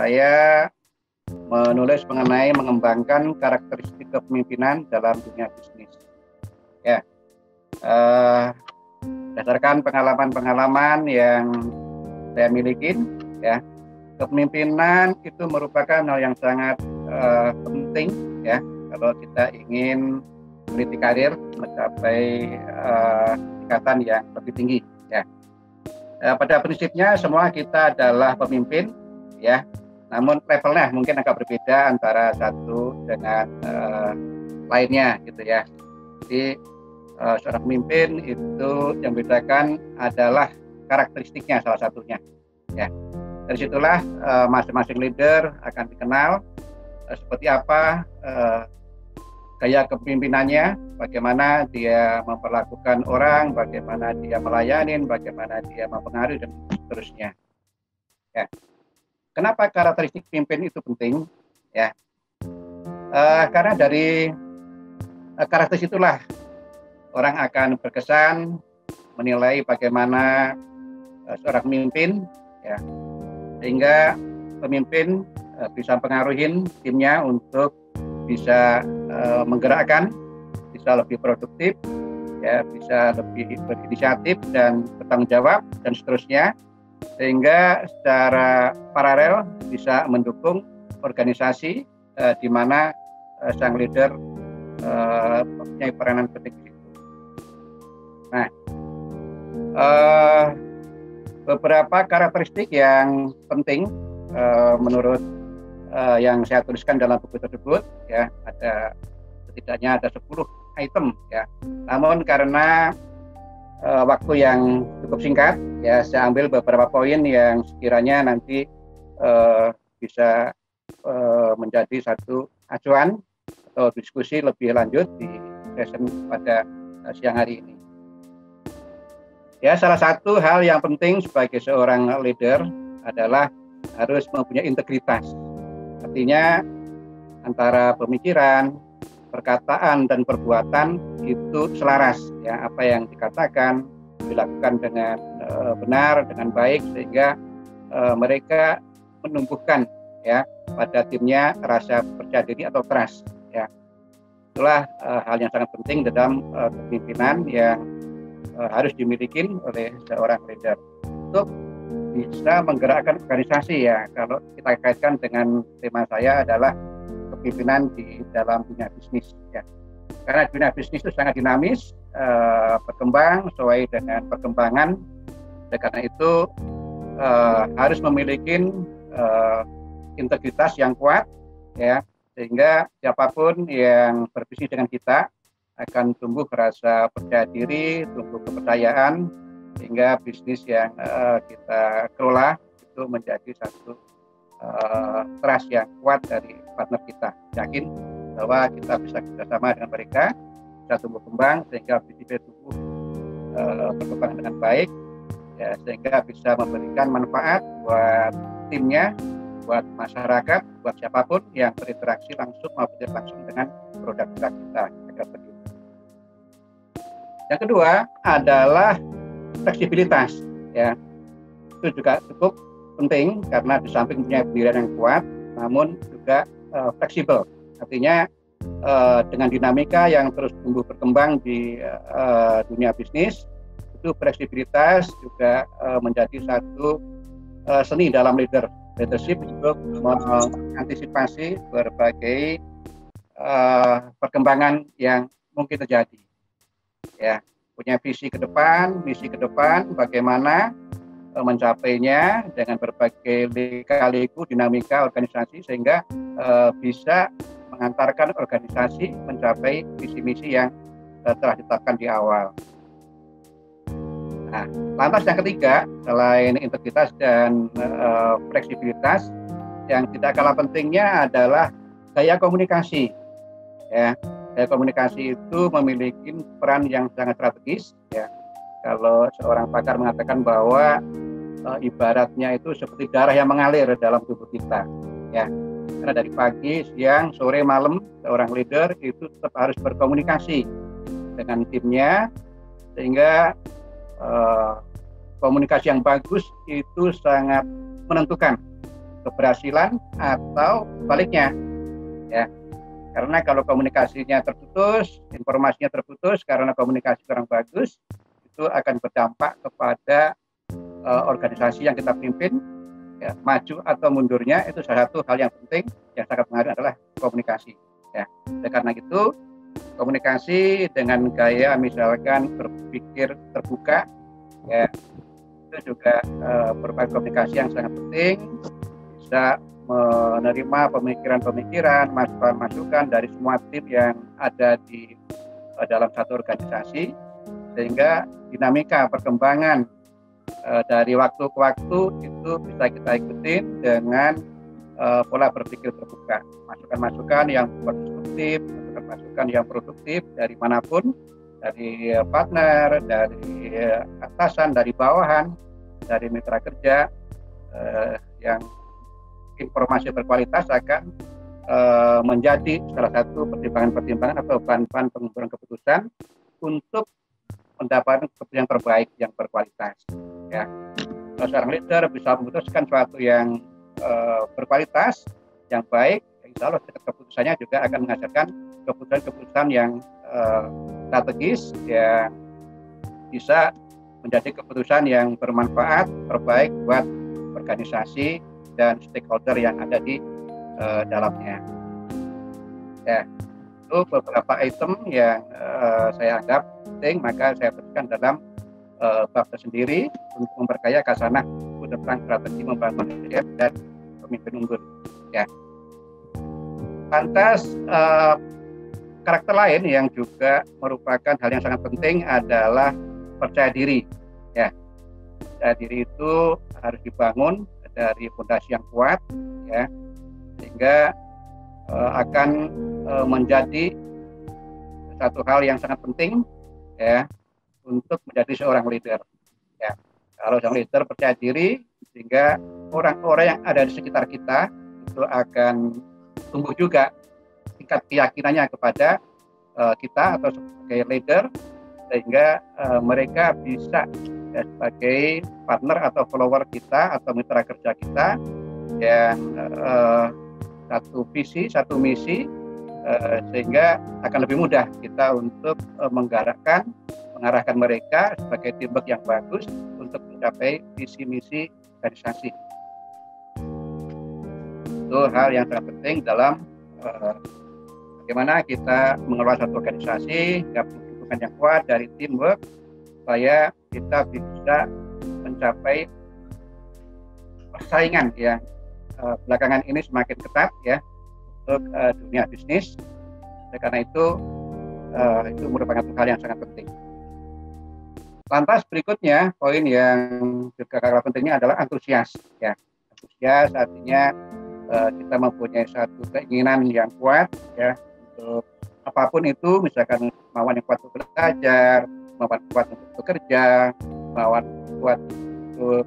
saya menulis mengenai mengembangkan karakteristik kepemimpinan dalam dunia bisnis. Ya, berdasarkan pengalaman-pengalaman yang saya miliki, ya, kepemimpinan itu merupakan hal yang sangat penting, ya, kalau kita ingin meniti karir mencapai tingkatan yang lebih tinggi, ya. Pada prinsipnya semua kita adalah pemimpin, ya. Namun levelnya mungkin agak berbeda antara satu dengan lainnya, gitu ya. Jadi seorang pemimpin itu yang membedakan adalah karakteristiknya salah satunya. Ya, dari situlah masing-masing leader akan dikenal seperti apa gaya kepemimpinannya, bagaimana dia memperlakukan orang, bagaimana dia melayani, bagaimana dia mempengaruhi dan seterusnya. Ya. Kenapa karakteristik pemimpin itu penting? Ya, karena dari karakteristik itulah orang akan berkesan menilai bagaimana seorang pemimpin, ya, sehingga pemimpin bisa mempengaruhi timnya untuk bisa menggerakkan, bisa lebih produktif, ya, bisa lebih berinisiatif dan bertanggung jawab dan seterusnya. Sehingga secara paralel bisa mendukung organisasi di mana sang leader mempunyai peranan penting di situ. Nah, beberapa karakteristik yang penting menurut yang saya tuliskan dalam buku tersebut, ya, setidaknya ada 10 item, ya. Namun karena waktu yang cukup singkat, ya, saya ambil beberapa poin yang sekiranya nanti bisa menjadi satu acuan atau diskusi lebih lanjut di session pada siang hari ini. Ya, salah satu hal yang penting sebagai seorang leader adalah harus mempunyai integritas. Artinya antara pemikiran, perkataan dan perbuatan itu selaras, ya, apa yang dikatakan dilakukan dengan benar, dengan baik, sehingga mereka menumbuhkan, ya, pada timnya rasa percaya diri atau trust, ya. Itulah hal yang sangat penting dalam kepemimpinan yang harus dimiliki oleh seorang leader untuk bisa menggerakkan organisasi, ya. Kalau kita kaitkan dengan tema saya adalah kepemimpinan di dalam dunia bisnis, ya. Karena dunia bisnis itu sangat dinamis, berkembang sesuai dengan perkembangan. Oleh karena itu harus memiliki integritas yang kuat, ya, sehingga siapapun yang berbisnis dengan kita akan tumbuh rasa percaya diri, tumbuh kepercayaan, sehingga bisnis yang kita kelola itu menjadi satu trust yang kuat dari partner kita. Yakin bahwa kita bisa bersama dengan mereka, bisa tumbuh kembang sehingga bisnis tumbuh berkembang dengan baik, ya, sehingga bisa memberikan manfaat buat timnya, buat masyarakat, buat siapapun yang berinteraksi langsung maupun tidak langsung dengan produk kita. Yang kedua adalah fleksibilitas, ya. Itu juga cukup penting karena di samping punya pendirian yang kuat, namun juga fleksibel. Artinya dengan dinamika yang terus tumbuh berkembang di dunia bisnis, itu fleksibilitas juga menjadi satu seni dalam leadership untuk mengantisipasi berbagai perkembangan yang mungkin terjadi. Ya, punya visi ke depan, misi ke depan, bagaimana mencapainya dengan berbagai lika-liku dinamika organisasi sehingga bisa mengantarkan organisasi mencapai visi-misi yang telah ditetapkan di awal. Nah, lantas yang ketiga, selain integritas dan fleksibilitas, yang tidak kalah pentingnya adalah gaya komunikasi. Ya, gaya komunikasi itu memiliki peran yang sangat strategis, ya. Kalau seorang pakar mengatakan bahwa ibaratnya itu seperti darah yang mengalir dalam tubuh kita, ya. Karena dari pagi, siang, sore, malam, seorang leader itu tetap harus berkomunikasi dengan timnya, sehingga komunikasi yang bagus itu sangat menentukan keberhasilan atau sebaliknya, ya. Karena kalau komunikasinya terputus, informasinya terputus karena komunikasi kurang bagus, itu akan berdampak kepada organisasi yang kita pimpin, ya, maju atau mundurnya. Itu salah satu hal yang penting yang sangat penting adalah komunikasi, ya. Karena itu komunikasi dengan gaya misalkan berpikir terbuka, ya, itu juga merupakan komunikasi yang sangat penting, bisa menerima pemikiran-pemikiran, masukan-masukan dari semua tim yang ada di dalam satu organisasi, sehingga dinamika perkembangan dari waktu ke waktu itu bisa kita ikutin dengan pola berpikir terbuka, masukan-masukan yang konstruktif, masukan-masukan yang produktif dari manapun, dari partner, dari atasan, dari bawahan, dari mitra kerja, yang informasi berkualitas akan menjadi salah satu pertimbangan-pertimbangan atau bahan-bahan pengambilan keputusan untuk mendapatkan keputusan yang terbaik yang berkualitas, ya. Seorang leader bisa memutuskan sesuatu yang berkualitas, yang baik, insya Allah keputusannya juga akan menghasilkan keputusan-keputusan yang strategis, yang bisa menjadi keputusan yang bermanfaat, terbaik buat organisasi dan stakeholder yang ada di dalamnya. Ya, itu beberapa item yang saya anggap penting, maka saya tuliskan dalam bab tersendiri untuk memperkaya khasanah tentang strategi membangun SDM dan pemimpin unggul. Ya. Lantas karakter lain yang juga merupakan hal yang sangat penting adalah percaya diri. Ya, percaya diri itu harus dibangun dari fondasi yang kuat, ya, sehingga akan menjadi satu hal yang sangat penting, ya, untuk menjadi seorang leader. Ya, kalau seorang leader percaya diri, sehingga orang-orang yang ada di sekitar kita itu akan tumbuh juga tingkat keyakinannya kepada kita atau sebagai leader, sehingga mereka bisa, ya, sebagai partner atau follower kita atau mitra kerja kita yang satu visi, satu misi, sehingga akan lebih mudah kita untuk mengarahkan mereka sebagai teamwork yang bagus untuk mencapai visi misi organisasi. Itu hal yang sangat penting dalam bagaimana kita mengelola satu organisasi, dukungan yang kuat dari teamwork, supaya kita bisa mencapai persaingan yang belakangan ini semakin ketat, ya, untuk dunia bisnis. Karena itu merupakan hal yang sangat penting. Lantas berikutnya, poin yang juga kalah pentingnya adalah antusias, ya. Antusias artinya kita mempunyai satu keinginan yang kuat, ya, untuk apapun itu, misalkan kemauan yang kuat untuk belajar, kemauan kuat untuk bekerja, kemauan kuat untuk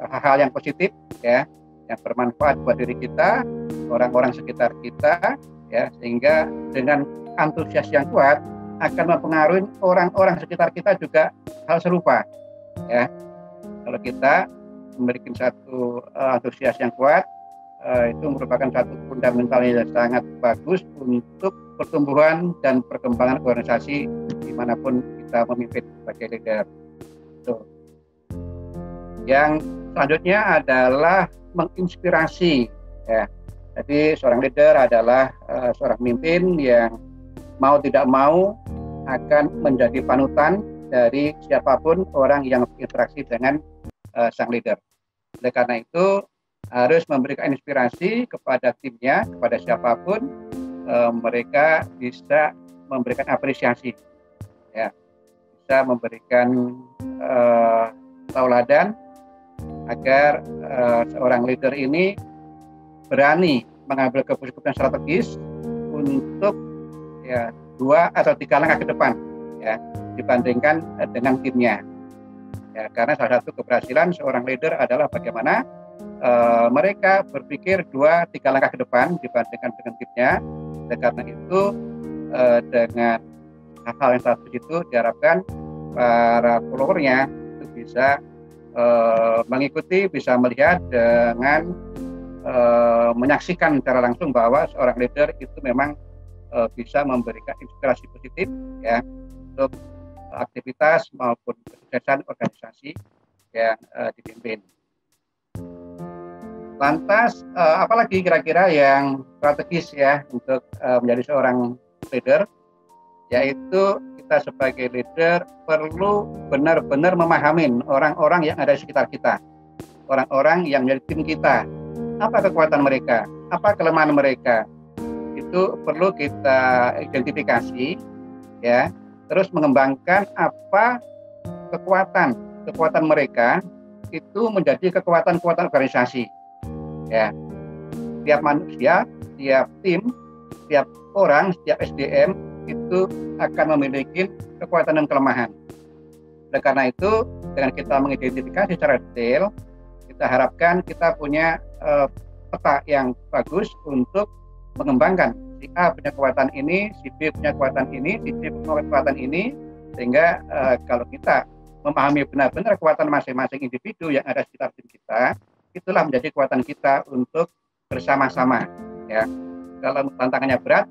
hal-hal yang positif, ya, yang bermanfaat buat diri kita, orang-orang sekitar kita, ya, sehingga dengan antusias yang kuat akan mempengaruhi orang-orang sekitar kita juga hal serupa, ya. Kalau kita memiliki satu antusias yang kuat, itu merupakan satu fundamental yang sangat bagus untuk pertumbuhan dan perkembangan organisasi dimanapun kita memimpin sebagai leader. Tuh. Yang selanjutnya adalah menginspirasi, ya. Jadi seorang leader adalah seorang pemimpin yang mau tidak mau akan menjadi panutan dari siapapun orang yang berinteraksi dengan sang leader. Oleh karena itu harus memberikan inspirasi kepada timnya, kepada siapapun, mereka bisa memberikan apresiasi, ya, bisa memberikan tauladan agar seorang leader ini berani mengambil keputusan strategis untuk, ya, 2 atau 3 langkah ke depan, ya, dibandingkan dengan timnya. Ya, karena salah satu keberhasilan seorang leader adalah bagaimana mereka berpikir 2-3 langkah ke depan dibandingkan dengan timnya. Dan karena itu dengan hal-hal yang seperti itu diharapkan para followernya itu bisa mengikuti, bisa melihat dengan menyaksikan secara langsung bahwa seorang leader itu memang bisa memberikan inspirasi positif ya untuk aktivitas maupun kesuksesan organisasi yang dipimpin. Lantas apalagi kira-kira yang strategis ya untuk menjadi seorang leader, yaitu kita sebagai leader perlu benar-benar memahami orang-orang yang ada di sekitar kita, orang-orang yang menjadi tim kita, apa kekuatan mereka, apa kelemahan mereka, itu perlu kita identifikasi ya, terus mengembangkan apa kekuatan mereka itu menjadi kekuatan organisasi. Ya, setiap manusia, setiap tim, setiap orang, setiap SDM itu akan memiliki kekuatan dan kelemahan. Oleh karena itu, dengan kita mengidentifikasi secara detail, kita harapkan kita punya peta yang bagus untuk mengembangkan si A punya kekuatan ini, si B punya kekuatan ini, si C punya kekuatan ini, sehingga kalau kita memahami benar-benar kekuatan masing-masing individu yang ada di sekitar tim kita, itulah menjadi kekuatan kita untuk bersama-sama ya. Kalau tantangannya berat,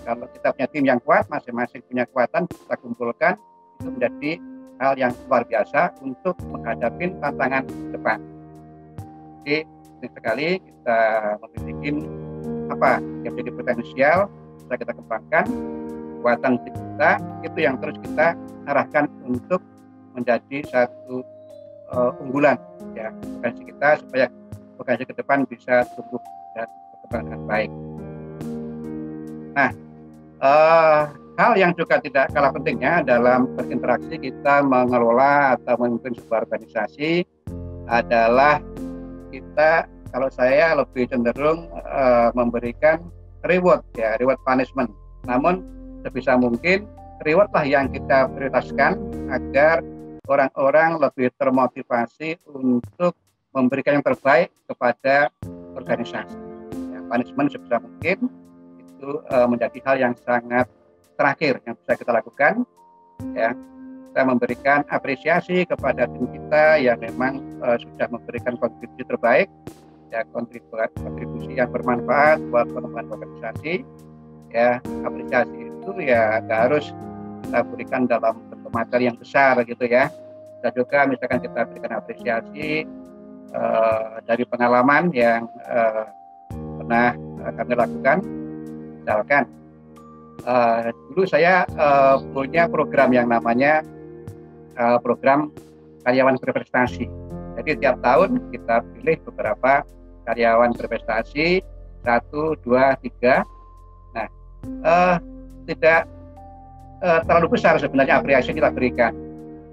kalau kita punya tim yang kuat, masing-masing punya kekuatan, kita kumpulkan, itu menjadi hal yang luar biasa untuk menghadapi tantangan depan. Jadi penting sekali kita memiliki apa yang menjadi potensial, bisa kita kembangkan, kekuatan kita itu yang terus kita arahkan untuk menjadi satu unggulan ya organisasi kita, supaya organisasi ke depan bisa tumbuh dan berkembang dengan baik. Nah, hal yang juga tidak kalah pentingnya dalam berinteraksi kita mengelola atau memimpin sebuah organisasi adalah kita, kalau saya lebih cenderung memberikan reward ya, reward punishment. Namun sebisa mungkin reward lah yang kita prioritaskan agar orang-orang lebih termotivasi untuk memberikan yang terbaik kepada organisasi. Ya, punishment sebisa mungkin itu menjadi hal yang sangat terakhir yang bisa kita lakukan. Ya, kita memberikan apresiasi kepada tim kita yang memang sudah memberikan kontribusi terbaik, ya kontribusi yang bermanfaat buat pengembangan organisasi. Ya, apresiasi itu ya nggak harus kita berikan dalam bentuk materi yang besar gitu ya. Dan juga misalkan kita berikan apresiasi dari pengalaman yang pernah kami lakukan. Misalkan dulu saya punya program yang namanya program karyawan berprestasi. Jadi tiap tahun kita pilih beberapa karyawan berprestasi 1, 2, 3. Nah, tidak terlalu besar sebenarnya apresiasi kita berikan.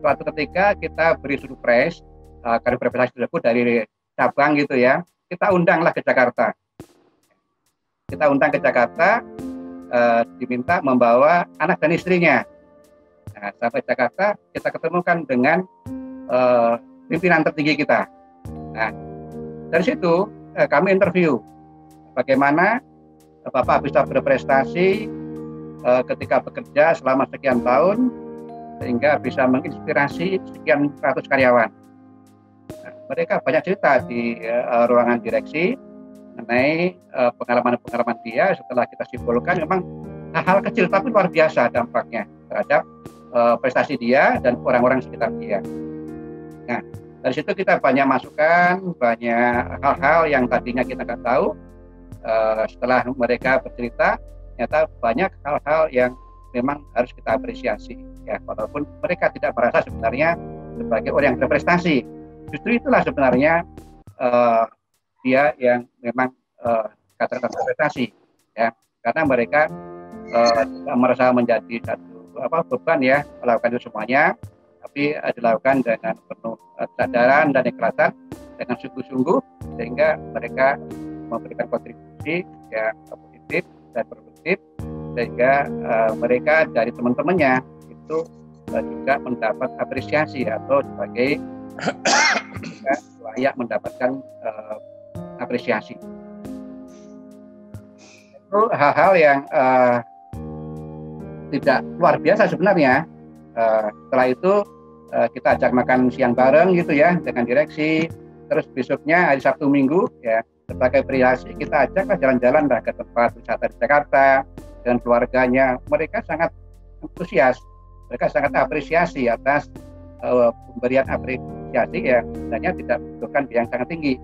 Suatu ketika kita beri surprise karyawan berprestasi tersebut dari cabang gitu ya, kita undanglah ke Jakarta. Kita undang ke Jakarta, diminta membawa anak dan istrinya. Nah, sampai Jakarta kita ketemukan dengan pimpinan tertinggi kita. Nah, dari situ kami interview bagaimana Bapak bisa berprestasi ketika bekerja selama sekian tahun sehingga bisa menginspirasi sekian ratus karyawan. Nah, mereka banyak cerita di ruangan direksi mengenai pengalaman-pengalaman dia. Setelah kita simpulkan, memang hal-hal kecil tapi luar biasa dampaknya terhadap prestasi dia dan orang-orang sekitar dia. Nah, dari situ kita banyak masukan, banyak hal-hal yang tadinya kita nggak tahu. Setelah mereka bercerita, ternyata banyak hal-hal yang memang harus kita apresiasi. Ya, walaupun mereka tidak merasa sebenarnya sebagai orang yang berprestasi. Justru itulah sebenarnya dia yang memang katakan berprestasi, ya, karena mereka tidak merasa menjadi satu beban ya melakukan itu semuanya, tapi dilakukan dengan penuh kesadaran dan ikhlasan, dengan sungguh-sungguh, sehingga mereka memberikan kontribusi yang positif dan produktif, sehingga mereka dari teman-temannya itu juga mendapat apresiasi atau sebagai layak mendapatkan apresiasi. Itu hal-hal yang tidak luar biasa sebenarnya. Setelah itu kita ajak makan siang bareng gitu ya dengan direksi. Terus besoknya hari Sabtu Minggu ya sebagai apresiasi kita ajaklah jalan-jalan lah ke tempat wisata di Jakarta dengan keluarganya. Mereka sangat antusias, mereka sangat apresiasi atas pemberian apresiasi yang sebenarnya tidak membutuhkan biaya yang sangat tinggi.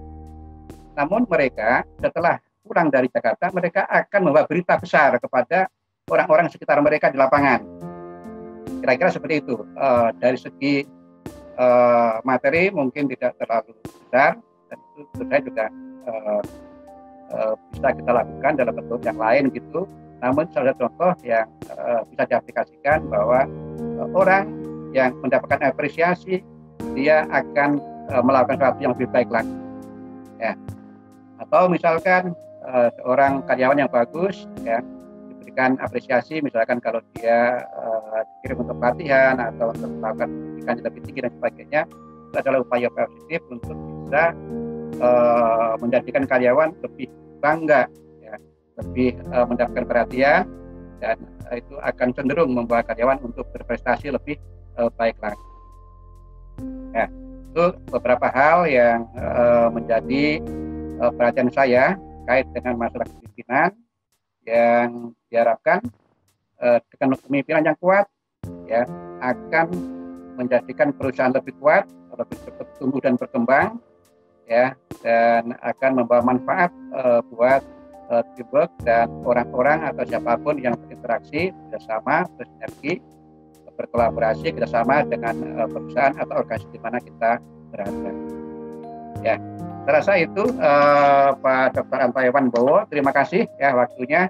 Namun mereka setelah pulang dari Jakarta, mereka akan membawa berita besar kepada orang-orang sekitar mereka di lapangan. Kira-kira seperti itu. Dari segi materi mungkin tidak terlalu besar, dan itu menurut saya juga bisa kita lakukan dalam bentuk yang lain gitu. Namun salah satu contoh yang bisa diaplikasikan bahwa orang yang mendapatkan apresiasi, dia akan melakukan sesuatu yang lebih baik lagi. Ya. Atau misalkan seorang karyawan yang bagus, ya, diberikan apresiasi, misalkan kalau dia dikirim untuk pelatihan atau untuk melakukan pendidikan yang lebih tinggi dan sebagainya, itu adalah upaya positif untuk bisa menjadikan karyawan lebih bangga, ya, lebih mendapatkan perhatian, dan itu akan cenderung membawa karyawan untuk berprestasi lebih baik lagi. Ya, itu beberapa hal yang menjadi perhatian saya terkait dengan masalah kepemimpinan yang diharapkan dengan kepemimpinan yang kuat, ya, akan menjadikan perusahaan lebih kuat, lebih cepat tumbuh dan berkembang, ya, dan akan membawa manfaat buat teamwork dan orang-orang atau siapapun yang berinteraksi bersama, bersinergi, berkolaborasi kerjasama dengan perusahaan atau organisasi di mana kita berada. Ya, saya rasa itu Pak Dr. Antaywan Bowo. Terima kasih ya waktunya.